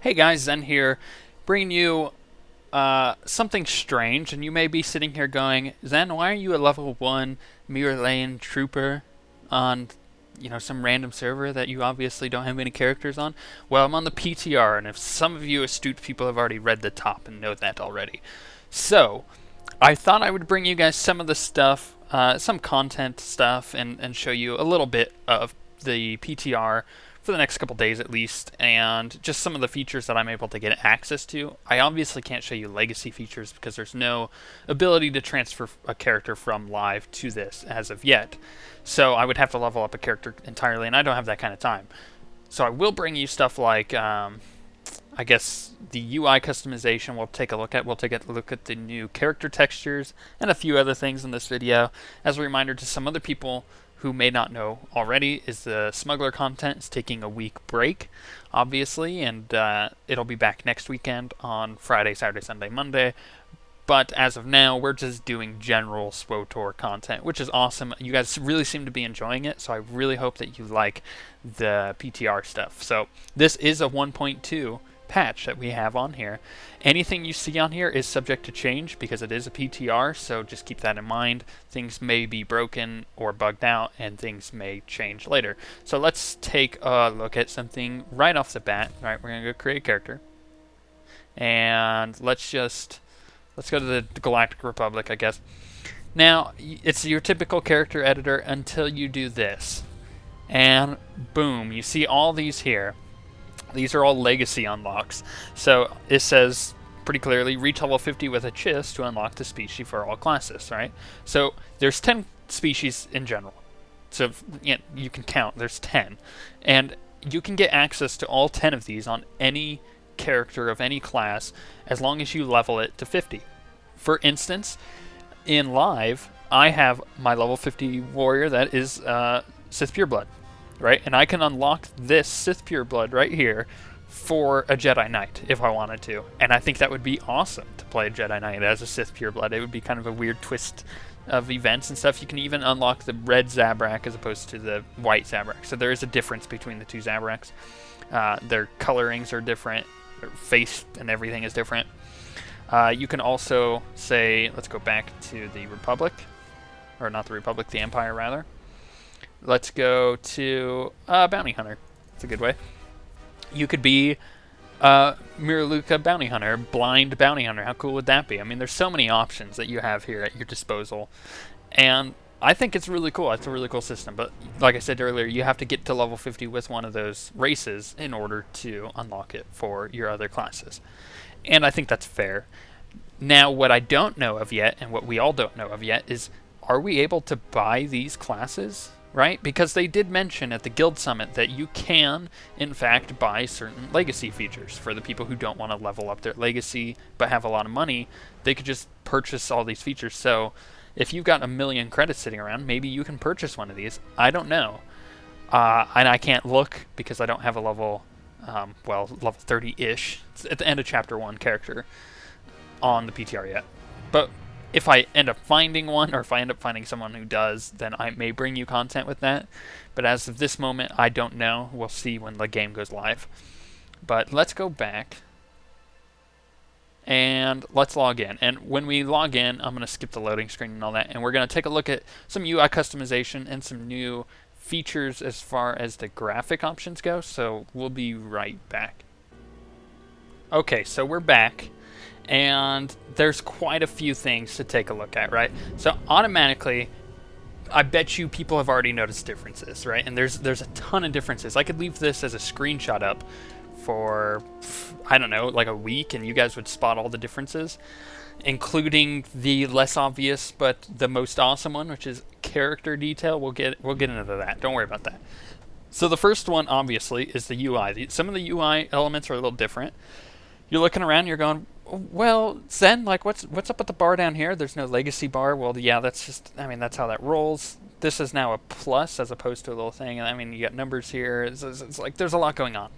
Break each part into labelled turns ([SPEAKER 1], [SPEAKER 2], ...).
[SPEAKER 1] Hey guys, Zen here, bringing you something strange, and you may be sitting here going, Zen, why are you a level 1 Mirror Lane trooper on, some random server that you obviously don't have any characters on? Well, I'm on the PTR, and if some of you astute people have already read the top and know that already. So, I thought I would bring you guys some of the stuff, some content stuff, and show you a little bit of the PTR for the next couple days at least, and just some of the features that I'm able to get access to. I obviously can't show you legacy features because there's no ability to transfer a character from live to this as of yet. So I would have to level up a character entirely, and I don't have that kind of time. So I will bring you stuff like, I guess, the UI customization we'll take a look at. We'll take a look at the new character textures and a few other things in this video. As a reminder to some other people who may not know already, is the Smuggler content is taking a week break, obviously, and it'll be back next weekend on Friday, Saturday, Sunday, Monday. But as of now, we're just doing general SWTOR content, which is awesome. You guys really seem to be enjoying it, so I really hope that you like the PTR stuff. So this is a 1.2 patch that we have on here. Anything you see on here is subject to change because it is a PTR, so just keep that in mind. Things may be broken or bugged out, and things may change later. So let's take a look at something right off the bat. All right, we're going to go create a character. And let's go to the Galactic Republic, I guess. Now, it's your typical character editor until you do this. And boom, you see all these here. These are all legacy unlocks. So it says pretty clearly, reach level 50 with a chist to unlock the species for all classes, right? So there's 10 species in general. So you can count, there's 10. And you can get access to all 10 of these on any character of any class as long as you level it to 50. For instance, in live, I have my level 50 warrior that is Sith Pureblood. Right, and I can unlock this Sith Pureblood right here for a Jedi Knight if I wanted to, and I think that would be awesome to play a Jedi Knight as a Sith Pureblood. It would be kind of a weird twist of events and stuff. You can even unlock the red Zabrak as opposed to the white Zabrak, so there is a difference between the two Zabraks. Their colorings are different, their face and everything is different. You can also say, let's go back to the Republic, or not the Republic, the Empire rather. Let's go to Bounty Hunter. That's a good way. You could be Miraluka Bounty Hunter, Blind Bounty Hunter. How cool would that be? I mean, there's so many options that you have here at your disposal. And I think it's really cool. It's a really cool system. But like I said earlier, you have to get to level 50 with one of those races in order to unlock it for your other classes. And I think that's fair. Now, what I don't know of yet, and what we all don't know of yet, is are we able to buy these classes? Right? Because they did mention at the Guild Summit that you can, in fact, buy certain legacy features. For the people who don't want to level up their legacy but have a lot of money, they could just purchase all these features. So if you've got 1 million credits sitting around, maybe you can purchase one of these. I don't know. And I can't look because I don't have a level 30-ish. It's at the end of Chapter 1 character on the PTR yet. But if I end up finding one, or if I end up finding someone who does, then I may bring you content with that. But as of this moment, I don't know. We'll see when the game goes live. But let's go back, and let's log in. And when we log in, I'm going to skip the loading screen and all that, and we're going to take a look at some UI customization and some new features as far as the graphic options go. So we'll be right back. Okay, so we're back. And there's quite a few things to take a look at, right? So automatically, I bet you people have already noticed differences, right? And there's a ton of differences. I could leave this as a screenshot up for, I don't know, like a week, and you guys would spot all the differences, including the less obvious but the most awesome one, which is character detail. We'll get into that. Don't worry about that. So the first one, obviously, is the UI. Some of the UI elements are a little different. You're looking around, you're going, well, Zen, like, what's up with the bar down here? There's no legacy bar. Well, yeah, that's how that rolls. This is now a plus as opposed to a little thing. I mean, you got numbers here. It's like there's a lot going on.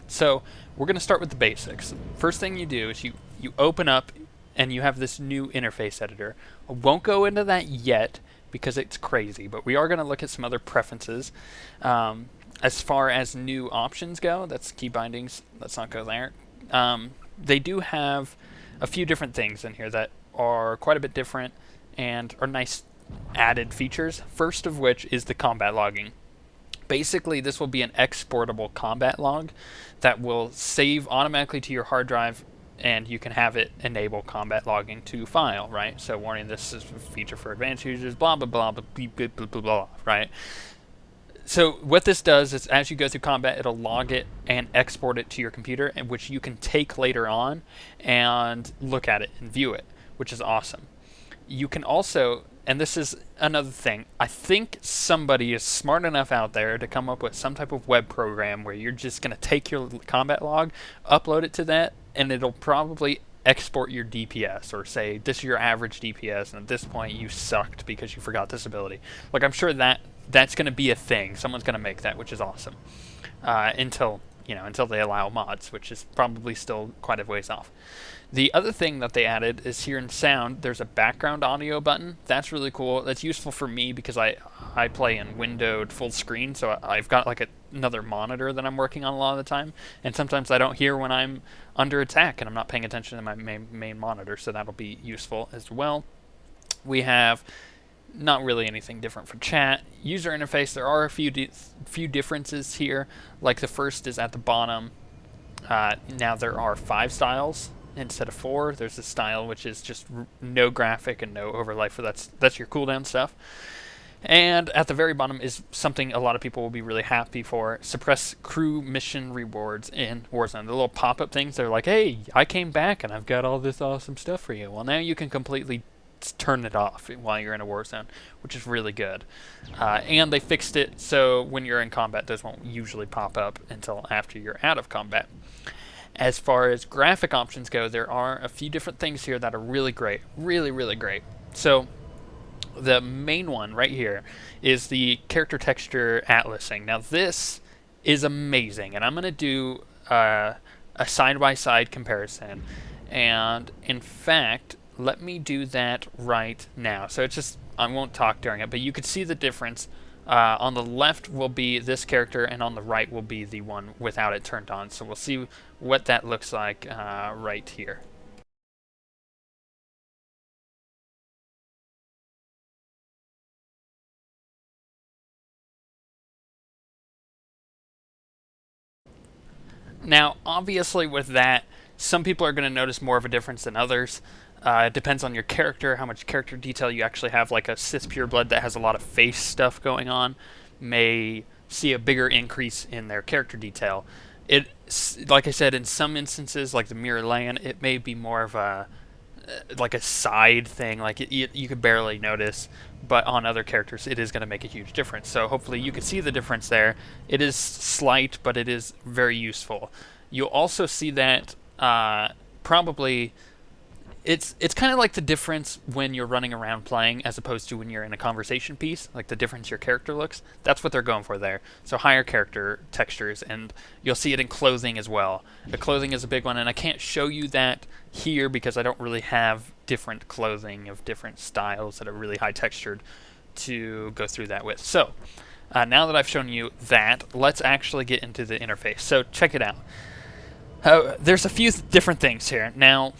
[SPEAKER 1] So we're going to start with the basics. First thing you do is you open up, and you have this new interface editor. I won't go into that yet because it's crazy, but we are going to look at some other preferences. As far as new options go, that's key bindings. Let's not go there. They do have a few different things in here that are quite a bit different and are nice added features. First of which is the combat logging. Basically, this will be an exportable combat log that will save automatically to your hard drive, and you can have it enable combat logging to file, right? So warning, this is a feature for advanced users, blah, blah, blah, blah, blah, blah, blah, blah, blah, right? So what this does is as you go through combat, it'll log it and export it to your computer, which you can take later on and look at it and view it, which is awesome. You can also, and this is another thing, I think somebody is smart enough out there to come up with some type of web program where you're just going to take your combat log, upload it to that, and it'll probably export your DPS, or say this is your average DPS, and at this point you sucked because you forgot this ability. Like, I'm sure that's going to be a thing. Someone's going to make that, which is awesome. Until they allow mods, which is probably still quite a ways off. The other thing that they added is here in sound, there's a background audio button. That's really cool. That's useful for me because I play in windowed full screen, so I've got like another monitor that I'm working on a lot of the time, and sometimes I don't hear when I'm under attack and I'm not paying attention to my main monitor, so that'll be useful as well. We have not really anything different for chat. User interface, there are a few differences here. Like the first is at the bottom. Now there are 5 styles instead of 4. There's a style which is just no graphic and no overlay, for that's your cooldown stuff. And at the very bottom is something a lot of people will be really happy for: suppress crew mission rewards in Warzone. The little pop-up things, they're like, hey, I came back and I've got all this awesome stuff for you. Well, now you can completely turn it off while you're in a war zone, which is really good. And they fixed it so when you're in combat, those won't usually pop up until after you're out of combat. As far as graphic options go, there are a few different things here that are really great. Really, really great. So the main one right here is the character texture atlasing. Now this is amazing, and I'm going to do a side-by-side comparison. And in fact, let me do that right now. So it's just, I won't talk during it, but you could see the difference. On the left will be this character, and on the right will be the one without it turned on. So we'll see what that looks like right here. Now, obviously with that, some people are going to notice more of a difference than others. It depends on your character, how much character detail you actually have. Like a Sith Pureblood that has a lot of face stuff going on may see a bigger increase in their character detail. It, like I said, in some instances, like the Mirror Land, it may be more of a like a side thing, like you could barely notice, but on other characters it is going to make a huge difference. So hopefully you can see the difference there. It is slight, but it is very useful. You'll also see that probably it's kind of like the difference when you're running around playing as opposed to when you're in a conversation piece, like the difference your character looks. That's what they're going for there. So higher character textures, and you'll see it in clothing as well. The clothing is a big one, and I can't show you that here because I don't really have different clothing of different styles that are really high textured to go through that with. So now that I've shown you that, let's actually get into the interface. So check it out. There's a few different things here. Now,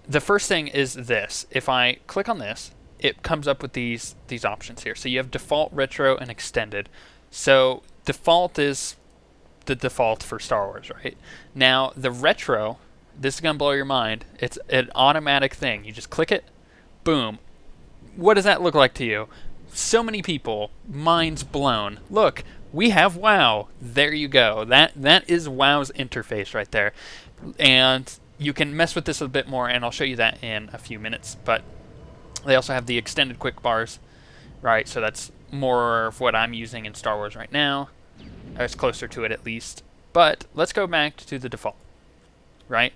[SPEAKER 1] the first thing is this. If I click on this, it comes up with these options here. So you have default, retro, and extended. So default is the default for Star Wars, right? Now the retro, this is gonna blow your mind. It's an automatic thing. You just click it, boom. What does that look like to you? So many people, minds blown. Look, we have WoW. There you go. That is WoW's interface right there. And you can mess with this a bit more, and I'll show you that in a few minutes. But they also have the extended quick bars, right? So that's more of what I'm using in Star Wars right now. It's closer to it at least. But let's go back to the default, right?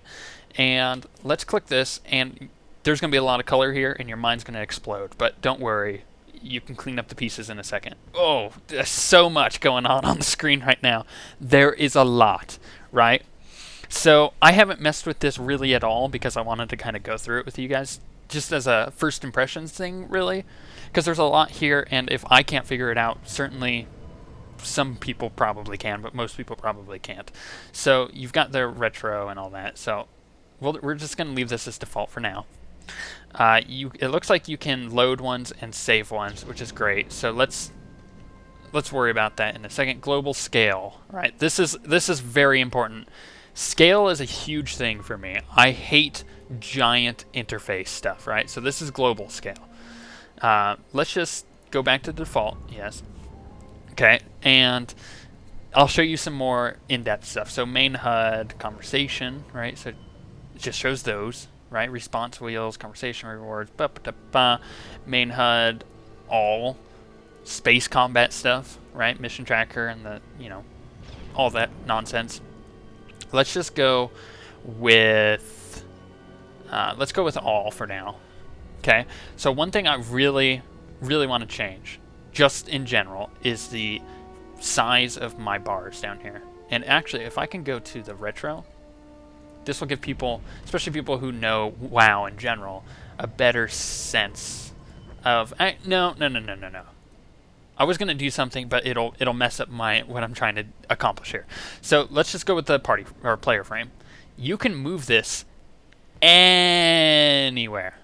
[SPEAKER 1] And let's click this, and there's going to be a lot of color here, and your mind's going to explode. But don't worry, you can clean up the pieces in a second. Oh, there's so much going on the screen right now. There is a lot, right? So I haven't messed with this really at all because I wanted to kind of go through it with you guys just as a first impressions thing, really, because there's a lot here, and if I can't figure it out, certainly some people probably can, but most people probably can't. So you've got the retro and all that. So we're just going to leave this as default for now. It looks like you can load ones and save ones, which is great. So let's worry about that in a second. Global scale, right? This is very important. Scale is a huge thing for me. I hate giant interface stuff, right? So this is global scale. Let's just go back to default. Yes. Okay, and I'll show you some more in-depth stuff. So main HUD, conversation, right? So it just shows those, right? Response wheels, conversation rewards, main HUD, all space combat stuff, right? Mission tracker and the, all that nonsense. Let's just go with all for now. Okay, so one thing I really want to change, just in general, is the size of my bars down here. And actually, if I can go to the retro, this will give people, especially people who know WoW in general, a better sense of... No. I was going to do something, but it'll mess up what I'm trying to accomplish here. So let's just go with the party or player frame. You can move this anywhere.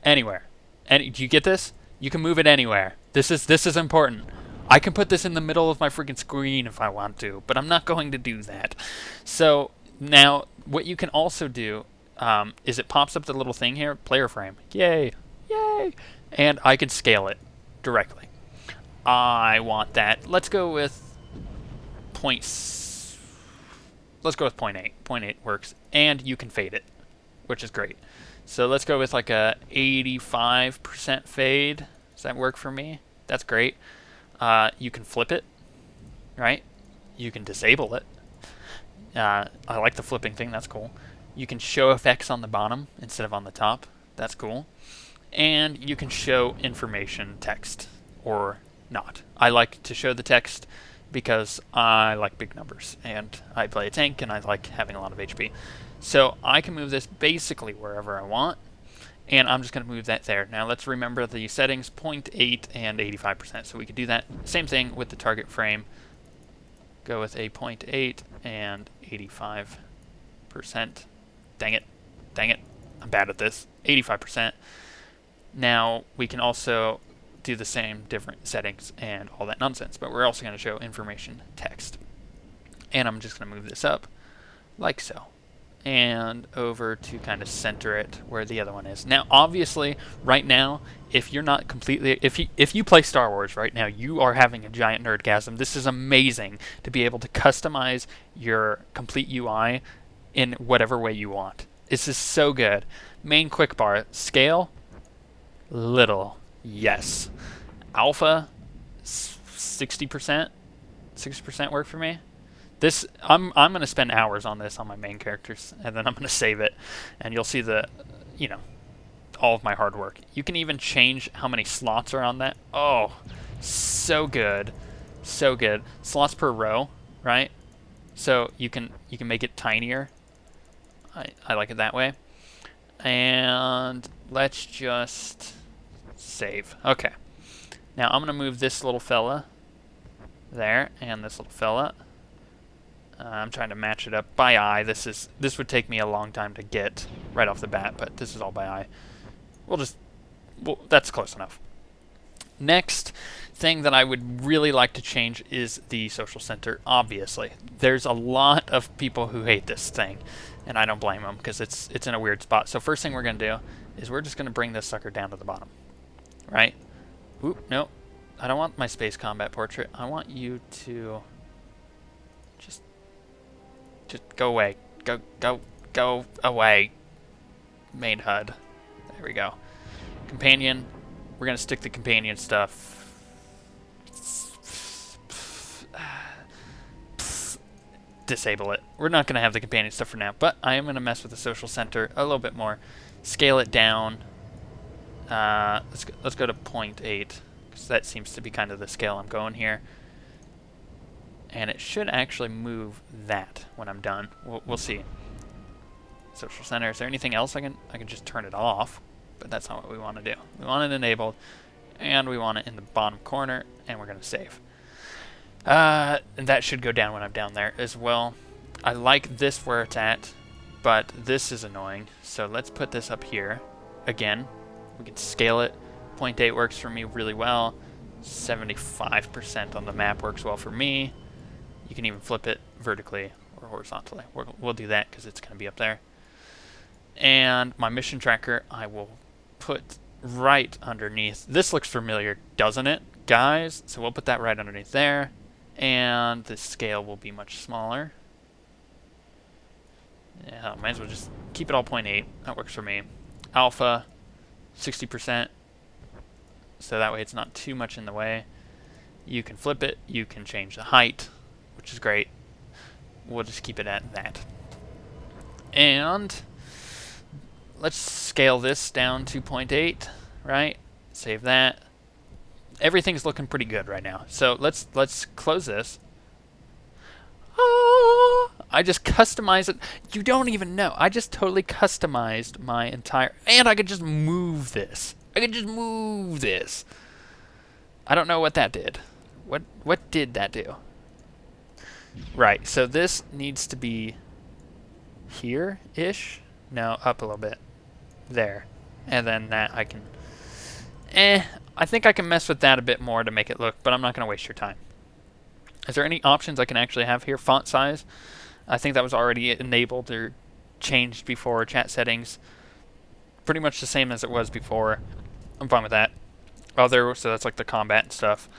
[SPEAKER 1] Do you get this? You can move it anywhere. This is important. I can put this in the middle of my freaking screen if I want to, but I'm not going to do that. So now what you can also do is it pops up the little thing here, player frame. Yay. And I can scale it directly. I want that. Let's go with 0.8. 0.8 works, and you can fade it, which is great. So let's go with like a 85% fade. Does that work for me? That's great. You can flip it, right? You can disable it. I like the flipping thing. That's cool. You can show effects on the bottom instead of on the top. That's cool. And you can show information text or not. I like to show the text because I like big numbers and I play a tank and I like having a lot of HP. So I can move this basically wherever I want, and I'm just going to move that there. Now let's remember the settings, 0.8 and 85%. So we could do that. Same thing with the target frame. Go with a 0.8 and 85%. Dang it. I'm bad at this. 85%. Now we can also do the same different settings and all that nonsense, but we're also going to show information text. And I'm just going to move this up like so, and over to kind of center it where the other one is. Now obviously right now, if you're not completely, if you play Star Wars right now, you are having a giant nerdgasm. This is amazing to be able to customize your complete UI in whatever way you want. This is so good. Main quick bar, scale, little, yes. Alpha, 60%. 60% work for me. This I'm going to spend hours on this on my main characters, and then I'm going to save it, and you'll see the, all of my hard work. You can even change how many slots are on that. Oh, so good. So good. Slots per row, right? So you can make it tinier. I like it that way. And let's just save. Okay. Now I'm going to move this little fella there and this little fella. I'm trying to match it up by eye. This would take me a long time to get right off the bat, but this is all by eye. That's close enough. Next thing that I would really like to change is the social center, obviously. There's a lot of people who hate this thing, and I don't blame them because it's in a weird spot. So first thing we're going to do is we're just going to bring this sucker down to the bottom, right? Oop, no. I don't want my space combat portrait. I want you to just go away. Go away. Main HUD. There we go. Companion. We're going to stick the companion stuff. Disable it. We're not going to have the companion stuff for now, but I am going to mess with the social center a little bit more. Scale it down. Let's go to 0.8, because that seems to be kind of the scale I'm going here. And it should actually move that when I'm done. We'll see. Social center. Is there anything else I can just turn it off? But that's not what we want to do. We want it enabled, and we want it in the bottom corner, and we're going to save. And that should go down when I'm down there as well. I like this where it's at, but this is annoying. So let's put this up here. Again, we can scale it. 0.8 works for me really well. 75% on the map works well for me. You can even flip it vertically or horizontally. We'll do that because it's going to be up there. And my mission tracker, I will put right underneath. This looks familiar, doesn't it, guys? So we'll put that right underneath there. And the scale will be much smaller. Yeah, might as well just keep it all 0.8. That works for me. Alpha, 60%. So that way it's not too much in the way. You can flip it. You can change the height, which is great. We'll just keep it at that. And let's scale this down to 0.8, right? Save that. Everything's looking pretty good right now. So let's close this. Oh, I just customized it. You don't even know. I just totally customized my entire... And I could just move this. I could just move this. I don't know what that did. What did that do? Right, so this needs to be here-ish. No, up a little bit. There. And then that I can... I think I can mess with that a bit more to make it look, but I'm not going to waste your time. Is there any options I can actually have here? Font size. I think that was already enabled or changed before. Chat settings. Pretty much the same as it was before. I'm fine with that. Other, so that's like the combat and stuff.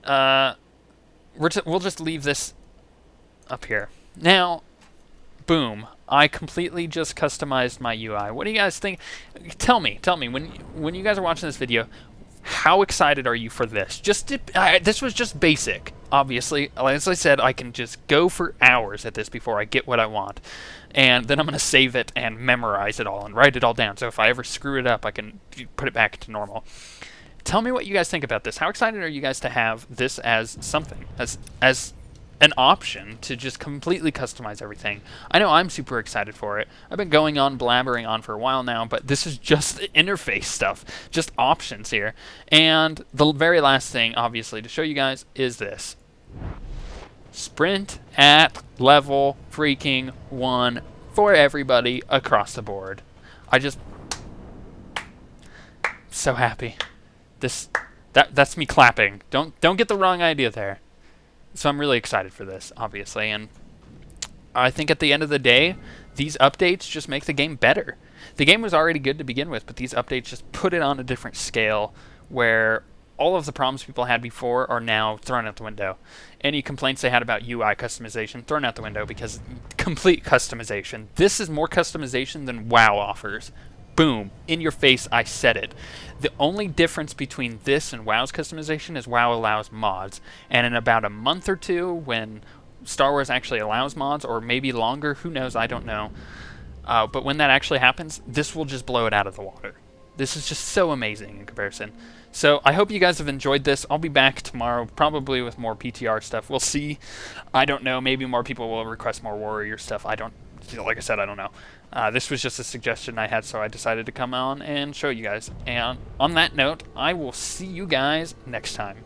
[SPEAKER 1] We'll just leave this up here. Now, boom. I completely just customized my UI. What do you guys think? Tell me, when you guys are watching this video, how excited are you for this? This was just basic. Obviously, as I said, I can just go for hours at this before I get what I want. And then I'm going to save it and memorize it all and write it all down. So if I ever screw it up, I can put it back to normal. Tell me what you guys think about this. How excited are you guys to have this as something, as an option to just completely customize everything? I know I'm super excited for it. I've been going on blabbering on for a while now, but this is just interface stuff, just options here. And the very last thing, obviously, to show you guys is this. Sprint at level freaking 1 for everybody across the board. So happy. That's me clapping. Don't get the wrong idea there. So I'm really excited for this, obviously, and I think at the end of the day, these updates just make the game better. The game was already good to begin with, but these updates just put it on a different scale where all of the problems people had before are now thrown out the window. Any complaints they had about UI customization, thrown out the window because complete customization. This is more customization than WoW offers. Boom. In your face, I said it. The only difference between this and WoW's customization is WoW allows mods. And in about a month or two, when Star Wars actually allows mods, or maybe longer, who knows, I don't know. But when that actually happens, this will just blow it out of the water. This is just so amazing in comparison. So I hope you guys have enjoyed this. I'll be back tomorrow, probably with more PTR stuff. We'll see. I don't know. Maybe more people will request more Warrior stuff. Like I said, I don't know. This was just a suggestion I had, so I decided to come on and show you guys. And on that note, I will see you guys next time.